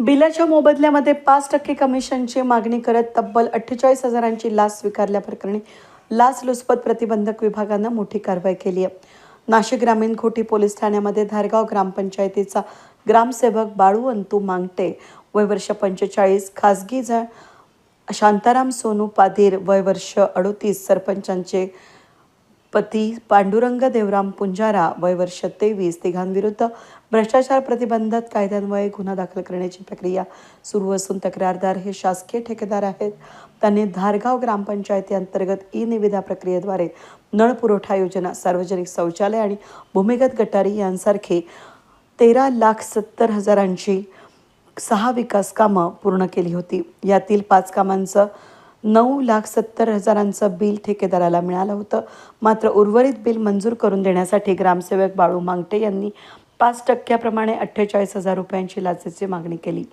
बिलाच्या मोबदल्यामध्ये 5% कमिशनची मागणी करत तब्बल 48,000ची लाच स्वीकारल्याप्रकरणी लाचलुचपत प्रतिबंधक विभागानं मोठी कारवाई केली आहे. नाशिक ग्रामीण खोटी पोलीस ठाण्यामध्ये धारगाव ग्रामपंचायतीचा ग्रामसेवक बाळू अंतू मांगटे वय वर्ष 45, खासगी शांताराम सोनू पादीर वय वर्ष 38, सरपंचांचे पती पांडुरंग देवराम पुंजारा वय वर्ष 23 तिघांविरुद्ध भ्रष्टाचार प्रतिबंधक कायद्यान्वये गुन्हा दाखल करण्याची प्रक्रिया सुरू असून तक्रारदार हे शासकीय ठेकेदार आहेत. त्यांनी धारगाव ग्रामपंचायती अंतर्गत ई-निविदा प्रक्रियेद्वारे नळ पुरवठा योजना, सार्वजनिक शौचालय आणि भूमिगत गटारी यांसारखे 13,70,000ची 6 विकास कामं पूर्ण केली होती. यातील 5 कामांचं 9,70,000चं बिल ठेकेदाराला मिळालं होतं. मात्र उर्वरित बिल मंजूर करून देण्यासाठी ग्रामसेवक बाळू मांगटे यांनी 5% प्रमाणे 48,000 रुपयांची लाचेची मागणी केली.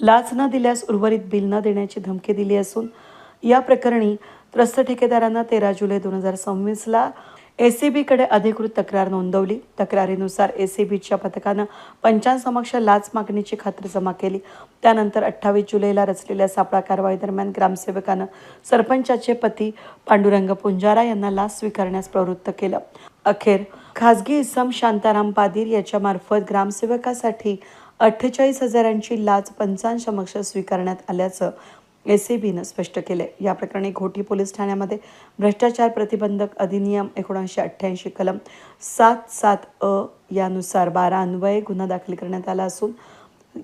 लाच न दिल्यास उर्वरित बिल न देण्याची धमकी दिली असून या प्रकरणी त्रस्त ठेकेदारानं 13 जुलै 2026ला ACBकडे अधिकृत तक्रार नोंदवली. तक्रारीनुसार ACBच्या पथकानं पंचांसमक्ष लाच मागणीची खात्री जमा केली. त्यानंतर 28 जुलैला रचलेल्या सापळा कारवाई दरम्यान ग्रामसेवकानं सरपंचाचे पती पांडुरंग पुंजारा यांना लाच स्वीकारण्यास प्रवृत्त केलं. अखेर खासगी इसम शांताराम पादीर याच्यामार्फत ग्रामसेवकासाठी 48,000ची लाच पंचांसमक्ष स्वीकारण्यात आल्याचं ACBनं स्पष्ट केले. या प्रकरणी घोटी पोलीस ठाण्यामध्ये भ्रष्टाचार प्रतिबंधक अधिनियम 1988 कलम 7(7)(अ) यानुसार 12 अन्वये गुन्हा दाखल करण्यात आला असून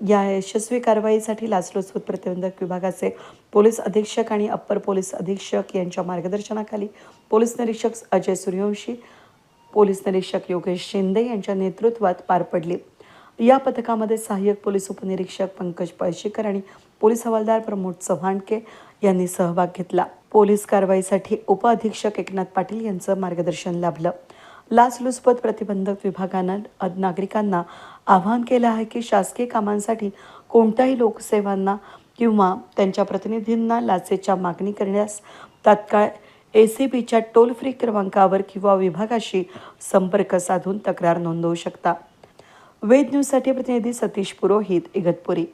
या यशस्वी कारवाईसाठी लाचलुचपत प्रतिबंधक विभागाचे पोलीस अधीक्षक आणि अप्पर पोलीस अधीक्षक यांच्या मार्गदर्शनाखाली पोलीस निरीक्षक अजय सूर्यवंशी, पोलीस निरीक्षक योगेश शिंदे यांच्या नेतृत्वात पार पडली. या पथकामध्ये सहाय्यक पोलीस उपनिरीक्षक पंकज पळशीकर आणि पोलीस हवालदार प्रमोद चव्हाणके यांनी सहभाग घेतला. पोलीस कारवाईसाठी उपअधीक्षक एकनाथ पाटील यांचं मार्गदर्शन लाभलं. लाचलुचपत प्रतिबंधक विभागानं नागरिकांना आवाहन केलं आहे की शासकीय कामांसाठी कोणत्याही लोकसेवांना किंवा त्यांच्या प्रतिनिधींना लाचेच्या मागणी करण्यास तात्काळ ACBच्या टोल फ्री क्रमांकावर किंवा विभागाशी संपर्क साधून तक्रार नोंदवू शकता. वेद न्यूजसाठी प्रतिनिधी सतीश पुरोहित, इगतपुरी.